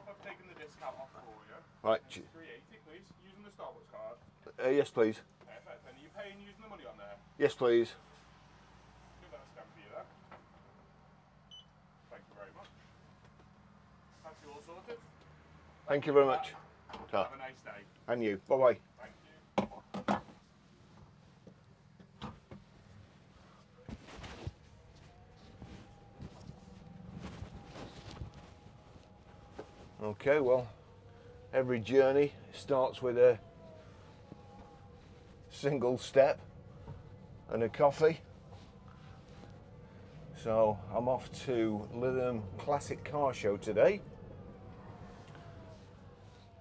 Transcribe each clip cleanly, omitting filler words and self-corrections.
I've taken the discount off for you. Right. It's 380, please. Using the Starbucks card. Yes, please. Perfect. And are you paying using the money on there? Yes, please. Give that a scan for you there. Thank you very much. That's you all sorted. Thank you very much. Have a nice day. And you. Bye-bye. Thank you. Okay, well, every journey starts with a single step and a coffee. So I'm off to Lytham Classic Car Show today.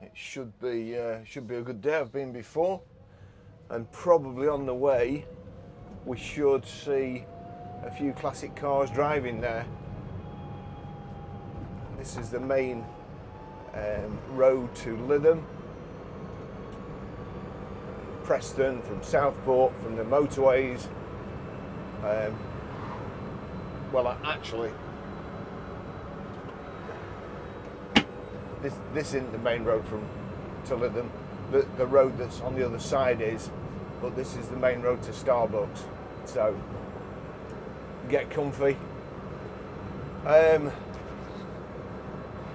It should be a good day. I've been before, and probably on the way we should see a few classic cars driving there. This is the main road to Lytham. Preston, from Southport, from the motorways. Well, actually, this isn't the main road to Lytham. The road that's on the other side is, but this is the main road to Starbucks. So get comfy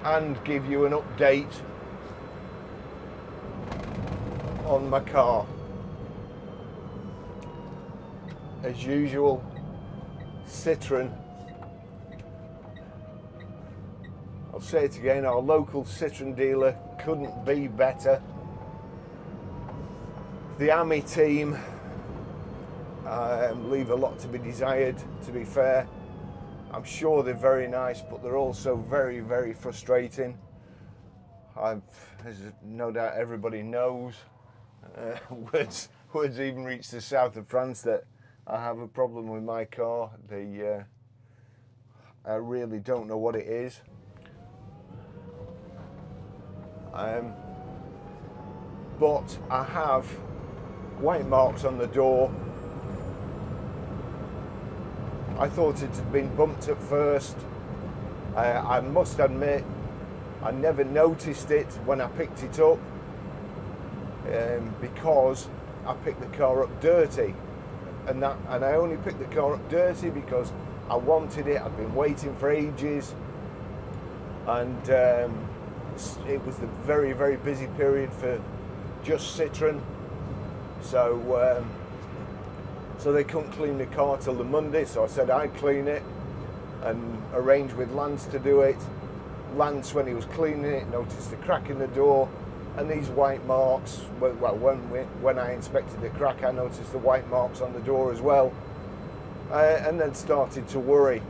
and give you an update on my car. As usual, Citroen. I'll say it again, our local Citroen dealer couldn't be better. The Ami team leave a lot to be desired, to be fair. I'm sure they're very nice, but they're also very, very frustrating. As no doubt everybody knows, words even reach the south of France that I have a problem with my car. I really don't know what it is. But I have white marks on the door. I thought it had been bumped at first. I must admit, I never noticed it when I picked it up because I picked the car up dirty. And I only picked the car up dirty because I wanted it. I'd been waiting for ages, and it was the very, very busy period for just Citroen. So they couldn't clean the car till the Monday. So I said I'd clean it and arranged with Lance to do it. Lance, when he was cleaning it, noticed a crack in the door. And these white marks, well, when I inspected the crack, I noticed the white marks on the door as well. And then started to worry.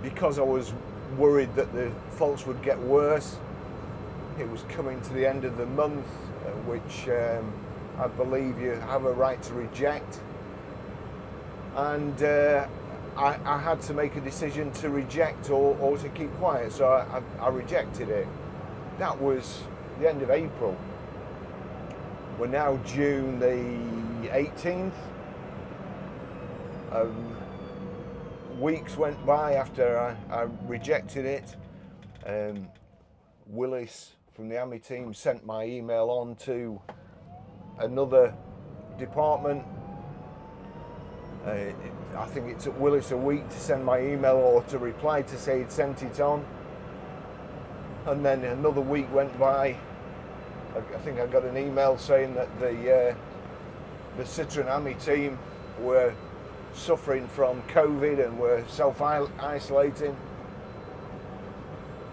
Because I was worried that the faults would get worse. It was coming to the end of the month, which I believe you have a right to reject. And I had to make a decision to reject or to keep quiet, so I rejected it. That was the end of April. We're now June the 18th. Weeks went by after I rejected it. Willis from the Ami team sent my email on to another department. I think it took Willis a week to send my email or to reply to say he'd sent it on. And then another week went by. I think I got an email saying that the Citroen Ami team were suffering from COVID and were self-isolating.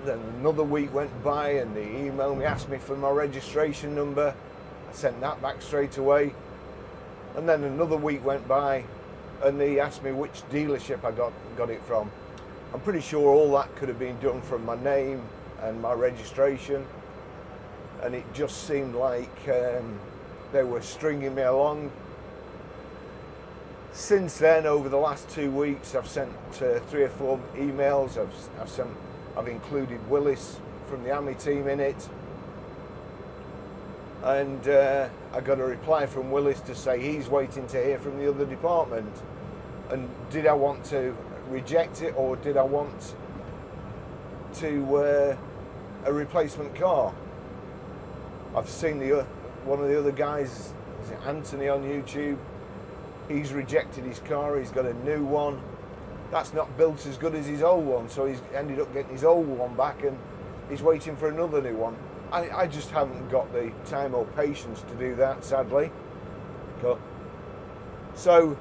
Then another week went by and they emailed me, asked me for my registration number. I sent that back straight away. And then another week went by and they asked me which dealership I got it from. I'm pretty sure all that could have been done from my name and my registration, and it just seemed like they were stringing me along. Since then, over the last 2 weeks, I've sent 3 or 4 emails. I've included Willis from the Ami team in it, and I got a reply from Willis to say he's waiting to hear from the other department. And did I want to reject it, or did I want to a replacement car. I've seen one of the other guys, is it Anthony on YouTube? He's rejected his car, he's got a new one. That's not built as good as his old one, so he's ended up getting his old one back and he's waiting for another new one. I just haven't got the time or patience to do that, sadly. So,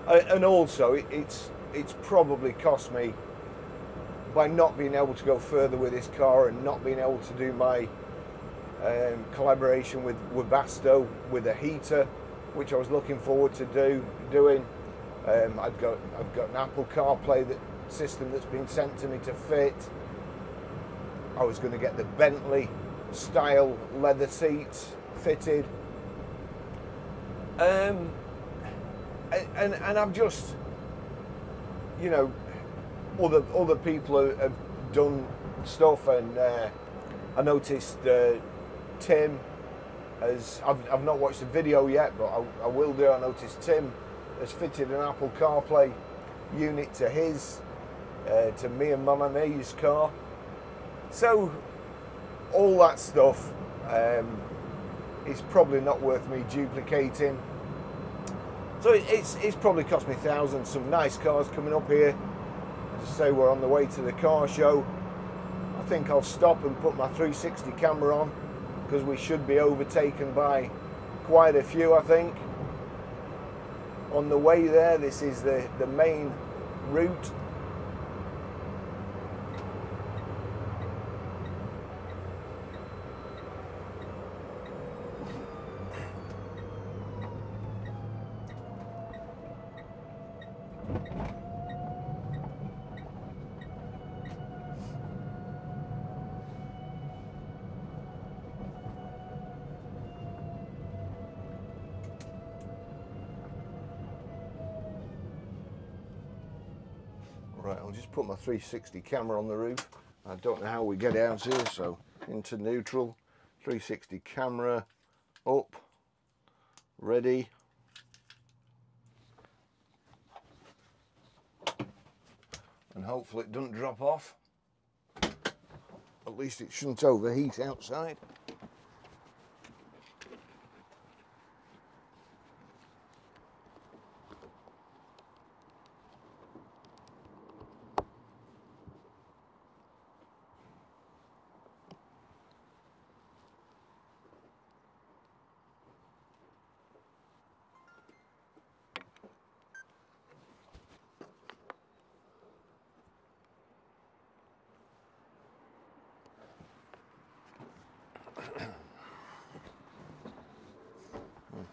and also it's probably cost me, by not being able to go further with this car and not being able to do my collaboration with Webasto with a heater, which I was looking forward to doing. I've got an Apple CarPlay system that's been sent to me to fit. I was going to get the Bentley style leather seats fitted, and I've just, you know, other people have done stuff, and I noticed Tim has, I've not watched the video yet, but I will do. I noticed Tim has fitted an Apple CarPlay unit to his, to me and Mon Ami's car. So all that stuff is probably not worth me duplicating. So it's probably cost me thousands. Some nice cars coming up here. As I say, we're on the way to the car show. I think I'll stop and put my 360 camera on, because we should be overtaken by quite a few, I think. On the way there, this is the main route. Right, I'll just put my 360 camera on the roof. I don't know how we get out here, so into neutral, 360 camera, up, ready. And hopefully it doesn't drop off. At least it shouldn't overheat outside.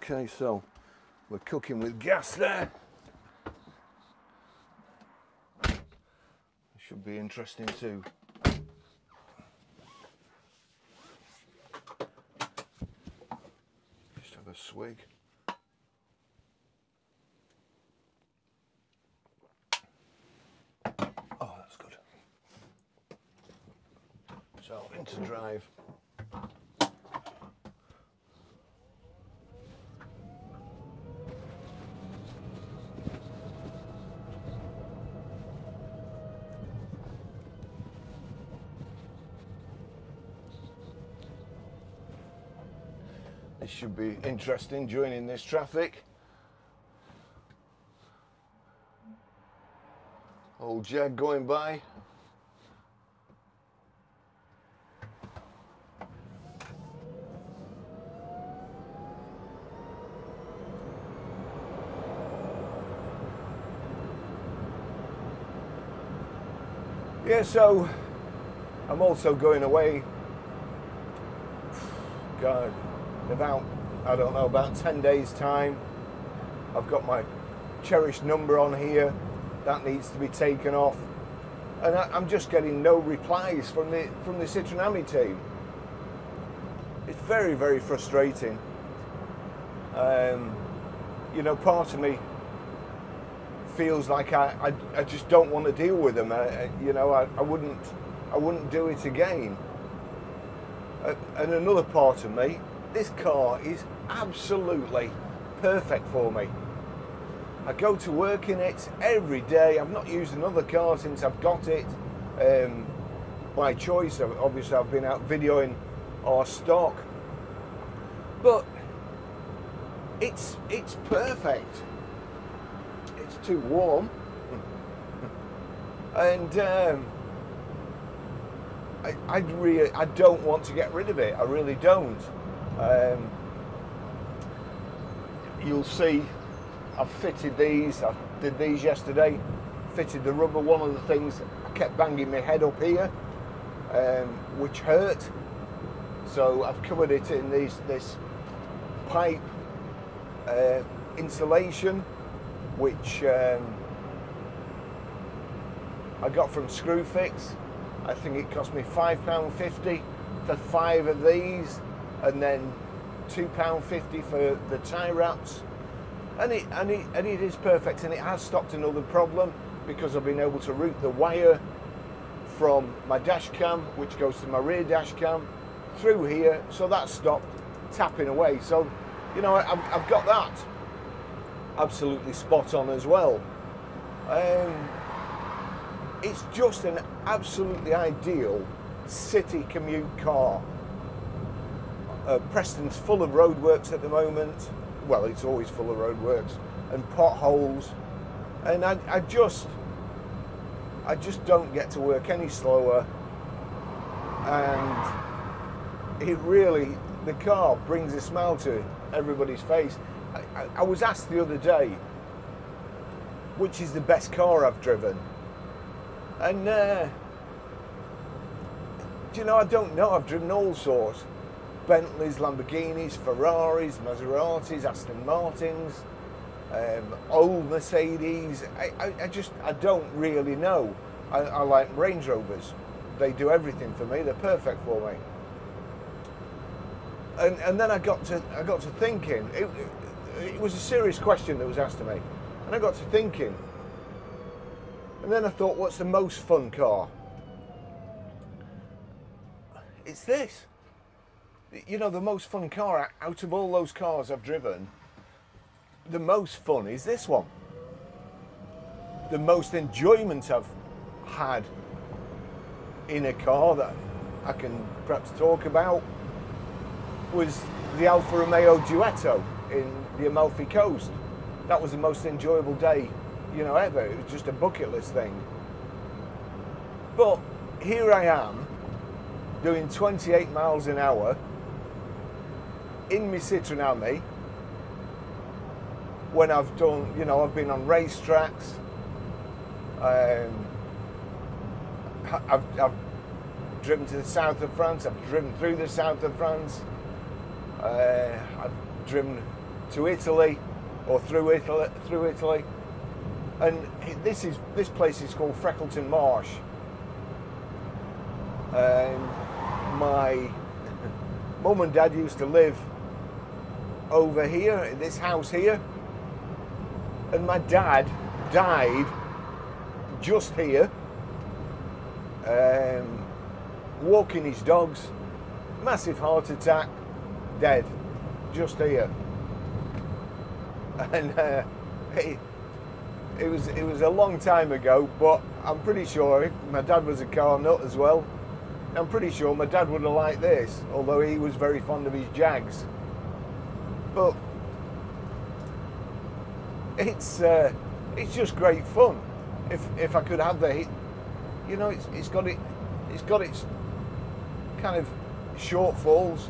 Okay, so we're cooking with gas there. Should be interesting too. Just have a swig. Oh, that's good. So into drive. This should be interesting, joining this traffic. Old Jag going by. Yeah, so I'm also going away. God. About, I don't know, about 10 days time. I've got my cherished number on here. That needs to be taken off. And I'm just getting no replies from the Citroen Ami team. It's very, very frustrating. You know, part of me feels like I just don't want to deal with them. You know, I wouldn't do it again. And another part of me, this car is absolutely perfect for me. I go to work in it every day. I've not used another car since I've got it. by choice. Obviously I've been out videoing our stock, but it's perfect. It's too warm, and I don't want to get rid of it. I really don't. You'll see I've fitted these. I did these yesterday. Fitted the rubber. One of the things, I kept banging my head up here, which hurt. So I've covered it in this pipe insulation, which I got from Screwfix. I think it cost me £5.50 for 5 of these, and then £2.50 for the tie wraps, and it is perfect, and it has stopped another problem because I've been able to route the wire from my dash cam, which goes to my rear dash cam, through here, so that stopped tapping away. So, you know, I've got that absolutely spot on as well. It's just an absolutely ideal city commute car. Preston's full of roadworks at the moment. Well, it's always full of roadworks and potholes, and I just don't get to work any slower, and it really, the car brings a smile to everybody's face. I was asked the other day, which is the best car I've driven, and do you know, I don't know. I've driven all sorts: Bentleys, Lamborghinis, Ferraris, Maseratis, Aston Martins, old Mercedes. I don't really know. I like Range Rovers. They do everything for me. They're perfect for me. And then I got to thinking. It was a serious question that was asked to me, and I got to thinking. And then I thought, what's the most fun car? It's this. You know, the most fun car out of all those cars I've driven, the most fun is this one. The most enjoyment I've had in a car that I can perhaps talk about was the Alfa Romeo Duetto in the Amalfi Coast. That was the most enjoyable day, you know, ever. It was just a bucket list thing. But here I am doing 28 miles an hour in my Citroen Ami, when I've done, you know, I've been on racetracks, I've driven to the south of France, I've driven through the south of France, I've driven to Italy, or through Italy, and this place is called Freckleton Marsh. My mum and dad used to live over here in this house here, and my dad died just here, walking his dogs, massive heart attack, dead just here. And it was a long time ago, but I'm pretty sure my dad was a car nut as well. I'm pretty sure my dad would have liked this, although he was very fond of his Jags. But it's just great fun. If I could have the, you know, it's got its kind of shortfalls.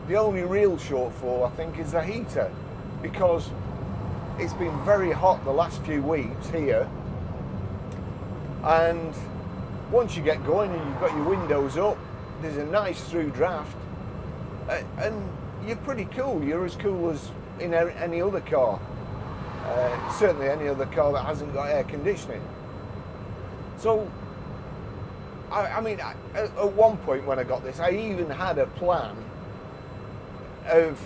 The only real shortfall, I think, is the heater, because it's been very hot the last few weeks here, and once you get going and you've got your windows up, there's a nice through draft, and you're pretty cool. You're as cool as in any other car, certainly any other car that hasn't got air conditioning. So I mean, at one point when I got this, I even had a plan of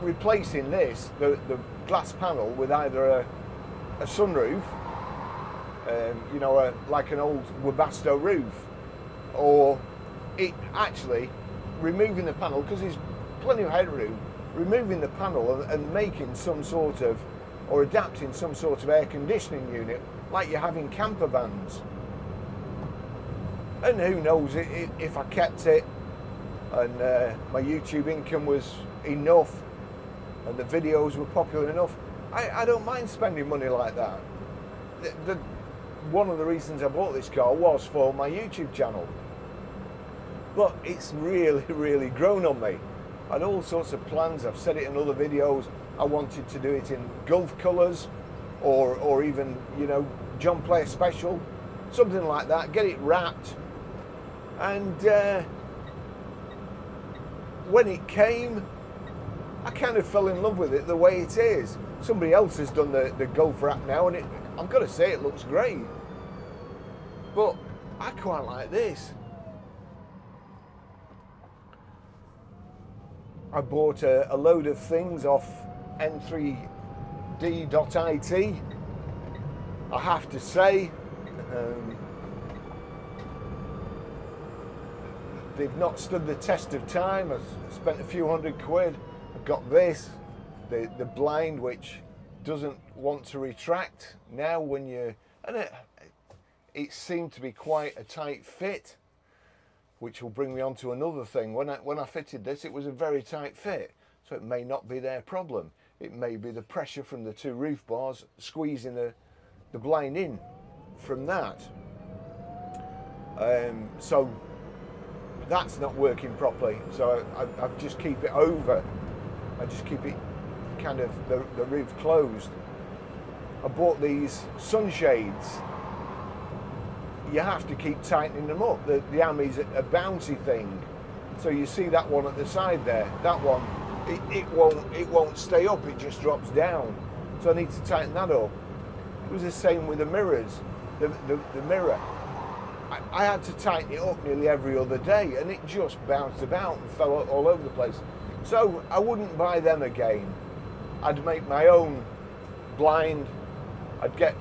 replacing this, the glass panel, with either a sunroof, you know, like an old Webasto roof, or it actually removing the panel, because there's plenty of headroom, removing the panel and making some sort of, or adapting some sort of air conditioning unit like you have in camper vans. And who knows, if I kept it and my YouTube income was enough and the videos were popular enough, I don't mind spending money like that. One of the reasons I bought this car was for my YouTube channel. But it's really, really grown on me. I had all sorts of plans. I've said it in other videos. I wanted to do it in Gulf colours, or even, you know, John Player Special, something like that. Get it wrapped. And when it came, I kind of fell in love with it the way it is. Somebody else has done the Gulf wrap now, and I've got to say it looks great. But I quite like this. I bought a load of things off n3d.it. I have to say, they've not stood the test of time. I've spent a few £100. I've got this, the blind, which doesn't want to retract now when you, and it seemed to be quite a tight fit, which will bring me on to another thing. When I fitted this, it was a very tight fit, so it may not be their problem. It may be the pressure from the two roof bars squeezing the blind in from that. So that's not working properly, so I just keep it over. I just keep it kind of the roof closed. I bought these sunshades. You have to keep tightening them up. The Ami's a bouncy thing, so you see that one at the side there. That one, it won't stay up. It just drops down. So I need to tighten that up. It was the same with the mirrors. The mirror, I had to tighten it up nearly every other day, and it just bounced about and fell all over the place. So I wouldn't buy them again. I'd make my own blind. I'd get,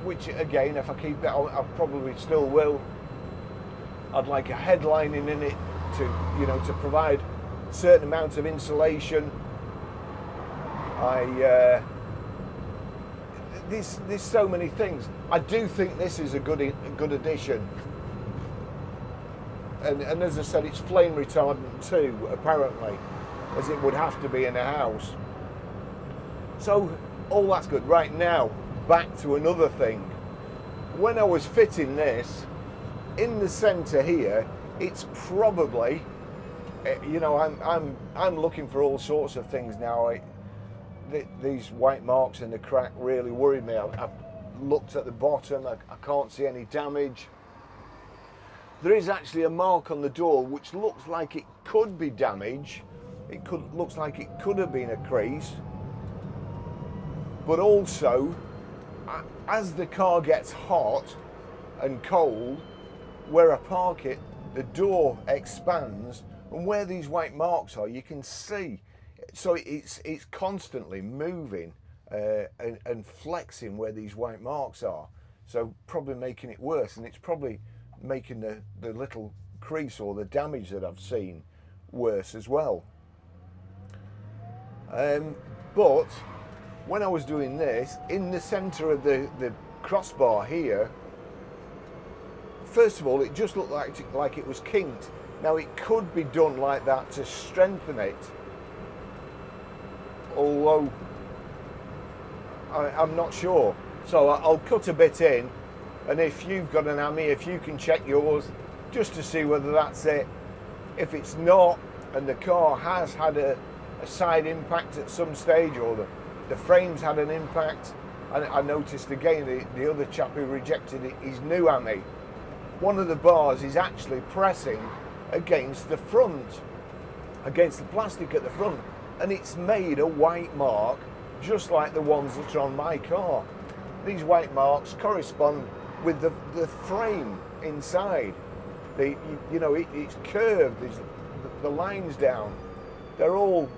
which again, if I keep it, I probably still will. I'd like a headlining in it to, you know, to provide certain amounts of insulation. There's so many things. I do think this is a good addition. And as I said, it's flame retardant too, apparently, as it would have to be in a house. So all that's good. Right, now back to another thing. When I was fitting this, in the centre here, it's probably, you know, I'm looking for all sorts of things now. These white marks in the crack really worried me. I've looked at the bottom. I can't see any damage. There is actually a mark on the door which looks like it could be damage. Looks like it could have been a crease. But also, as the car gets hot and cold, where I park it, the door expands, and where these white marks are, you can see. So it's constantly moving and flexing where these white marks are. So probably making it worse, and it's probably making the little crease or the damage that I've seen worse as well. But when I was doing this, in the centre of the crossbar here, first of all, it just looked like it was kinked. Now, it could be done like that to strengthen it, although I'm not sure. So I'll cut a bit in, and if you've got an Ami, if you can check yours, just to see whether that's it. If it's not, and the car has had a side impact at some stage, or the frame's had an impact, and I noticed again, the other chap who rejected his new Ami, one of the bars is actually pressing against the front, against the plastic at the front, and it's made a white mark just like the ones that are on my car. These white marks correspond with the frame inside. You know, it's curved, there's the lines down, they all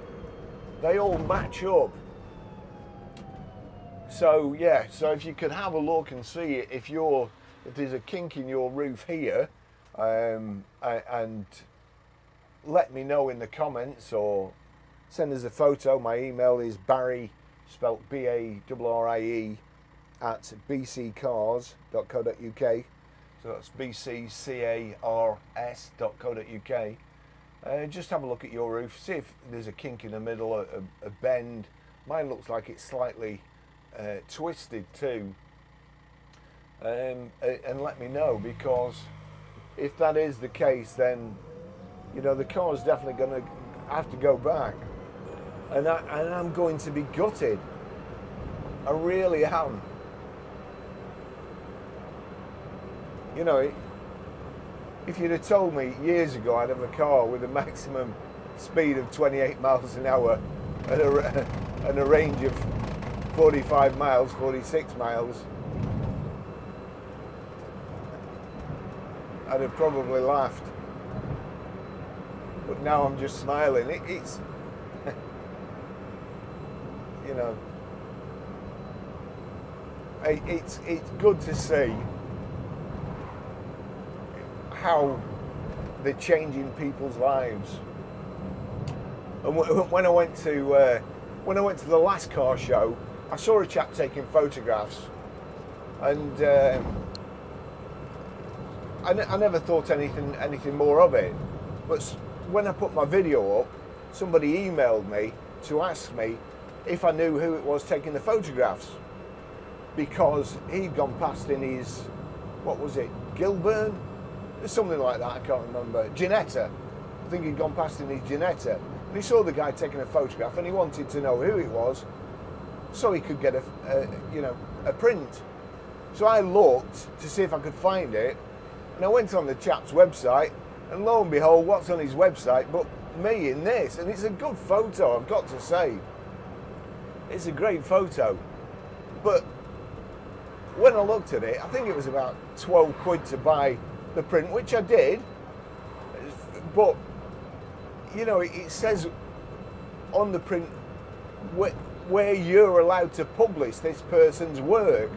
match up. So yeah, so if you could have a look and see if there's a kink in your roof here, and let me know in the comments, or send us a photo. My email is Barry, spelt BARRIE, at bccars.co.uk. So that's bccars.co.uk. Just have a look at your roof, see if there's a kink in the middle, a bend. Mine looks like it's slightly twisted too. And let me know, because if that is the case, then you know the car's definitely going to have to go back, and I'm going to be gutted. I really am. You know, if you'd have told me years ago I'd have a car with a maximum speed of 28 miles an hour and a range of 45 miles, 46 miles, I'd have probably laughed. But now I'm just smiling. It's you know, it's good to see how they're changing people's lives. And when I went to the last car show, I saw a chap taking photographs, and I never thought anything more of it. But when I put my video up, somebody emailed me to ask me if I knew who it was taking the photographs, because he'd gone past in his, what was it, Gilburn? Something like that, I can't remember. Ginetta. I think he'd gone past in his Ginetta. And he saw the guy taking a photograph, and he wanted to know who it was so he could get a print. So I looked to see if I could find it, and I went on the chap's website, and lo and behold, what's on his website but me in this? And it's a good photo, I've got to say. It's a great photo. But when I looked at it, I think it was about 12 quid to buy the print, which I did. But you know, it says on the print where you're allowed to publish this person's work,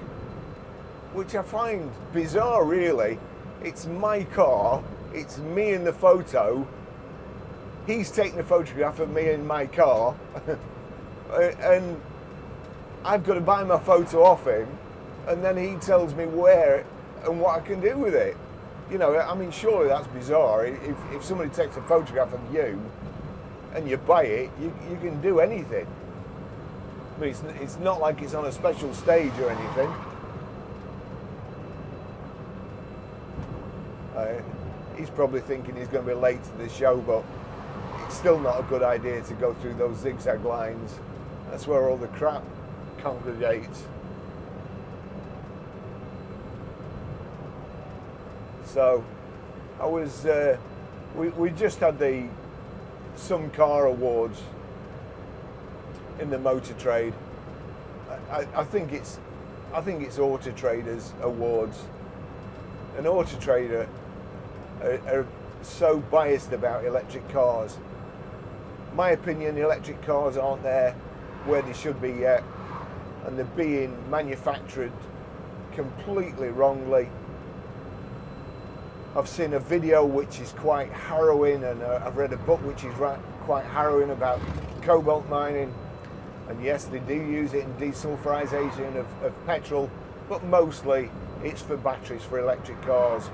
which I find bizarre, really. It's my car, it's me in the photo, he's taking a photograph of me in my car, and I've got to buy my photo off him, and then he tells me where and what I can do with it. You know, I mean, surely that's bizarre. If somebody takes a photograph of you and you buy it, you can do anything. I mean, it's not like it's on a special stage or anything. He's probably thinking he's going to be late to the show, but it's still not a good idea to go through those zigzag lines. That's where all the crap congregates. So I was, we just had the Some Car Awards in the motor trade. I think it's Auto Traders Awards. And Auto Trader are so biased about electric cars. My opinion, electric cars aren't there where they should be yet, and they're being manufactured completely wrongly. I've seen a video which is quite harrowing, and I've read a book which is quite harrowing about cobalt mining. And yes, they do use it in desulfurization of petrol, but mostly it's for batteries for electric cars.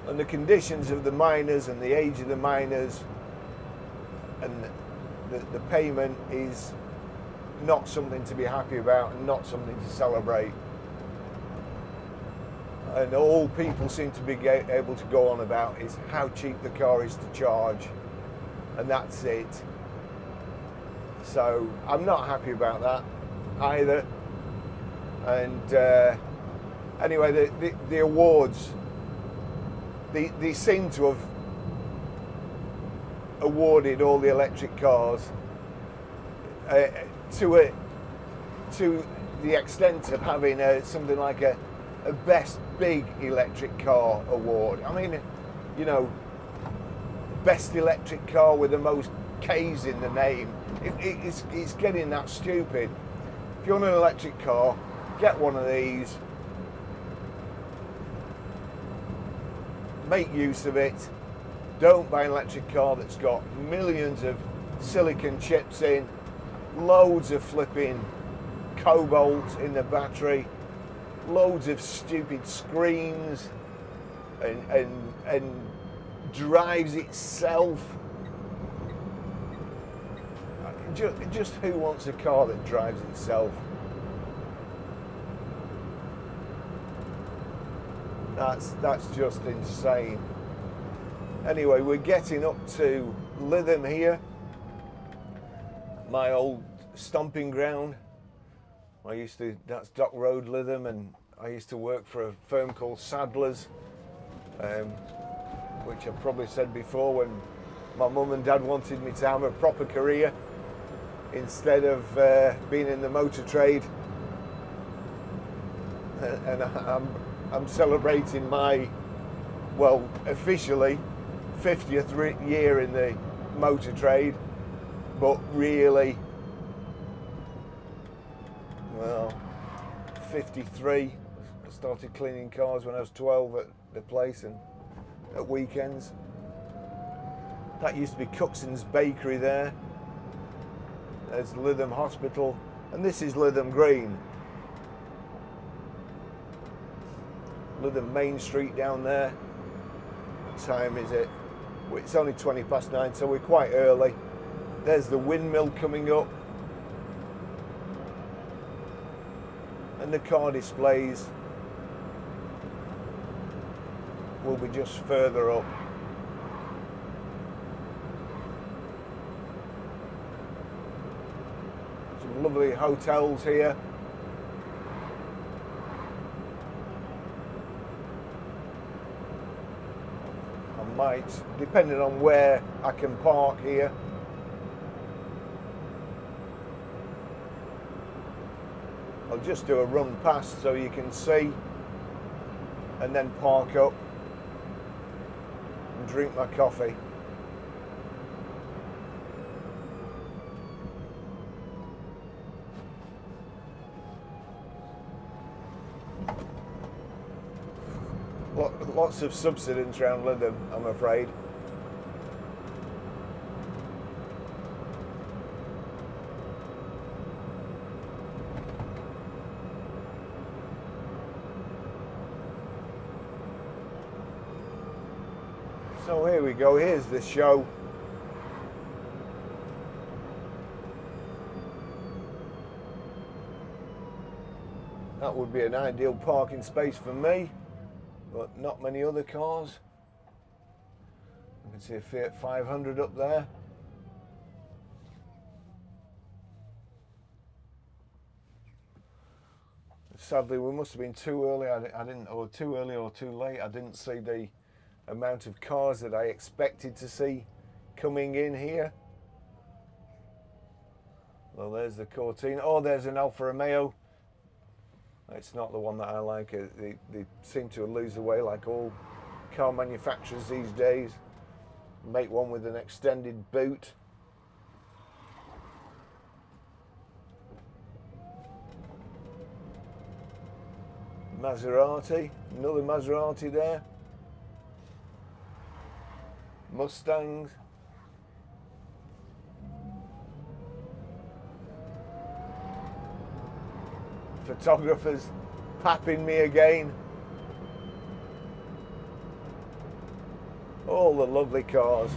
And the conditions of the miners and the age of the miners and the payment is not something to be happy about and not something to celebrate. And all people seem to be able to go on about is how cheap the car is to charge, and that's it. So I'm not happy about that either. And anyway, the awards, they seem to have awarded all the electric cars to the extent of having something like a best big electric car award. I mean, you know, best electric car with the most K's in the name. It's getting that stupid. If you want an electric car, get one of these, make use of it. Don't buy an electric car that's got millions of silicon chips in, loads of flipping cobalt in the battery. loads of stupid screens and drives itself. Just who wants a car that drives itself? That's just insane. Anyway, we're getting up to Lytham here, my old stomping ground. That's Dock Road, Lytham, and I used to work for a firm called Sadler's, which I've probably said before, when my mum and dad wanted me to have a proper career instead of being in the motor trade. And I'm celebrating my, well, officially 50th year in the motor trade, but really, well, 53. I started cleaning cars when I was 12 at the place and at weekends. That used to be Cookson's Bakery there. There's Lytham Hospital, and this is Lytham Green. Lytham Main Street down there. What time is it? Well, it's only 9:20, so we're quite early. There's the windmill coming up. And the car displays will be just further up. Some lovely hotels here. I might, depending on where I can park here. I'll just do a run past so you can see, and then park up and drink my coffee. Lots of subsidence around Lytham, I'm afraid. So here we go, here's the show. That would be an ideal parking space for me, but not many other cars. You can see a Fiat 500 up there. Sadly, we must have been too early. I didn't, or too early or too late. I didn't see the amount of cars that I expected to see coming in here. Well, there's the Cortina. Oh, there's an Alfa Romeo. It's not the one that I like. They seem to lose the way, like all car manufacturers these days. Make one with an extended boot. Maserati, another Maserati there. Mustangs. Photographers papping me again. All the lovely cars.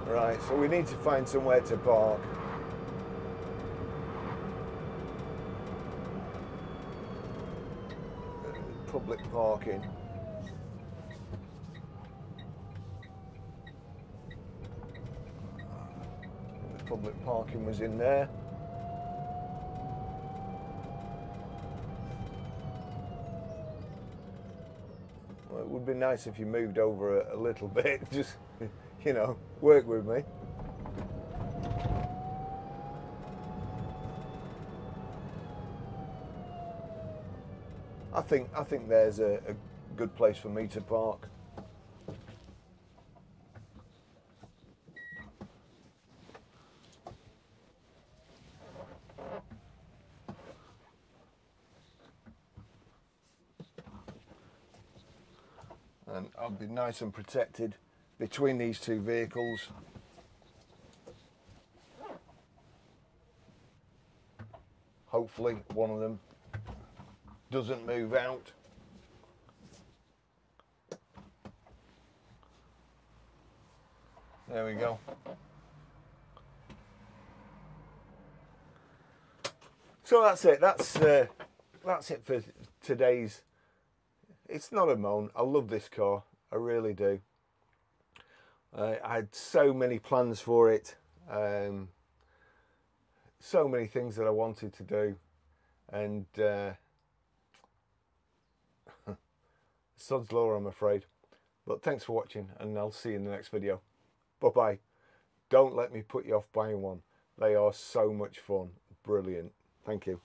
Right, so we need to find somewhere to park. Public parking. The public parking was in there. Well, it would be nice if you moved over a little bit, just, you know, work with me. I think there's a good place for me to park. and I'll be nice and protected between these two vehicles. Hopefully one of them doesn't move out. There we go. So that's it. That's it for today's. It's not a moan. I love this car. I really do. I had so many plans for it. So many things that I wanted to do, and sod's law, I'm afraid. But thanks for watching, and I'll see you in the next video. Bye bye. Don't let me put you off buying one. They are so much fun. Brilliant. Thank you.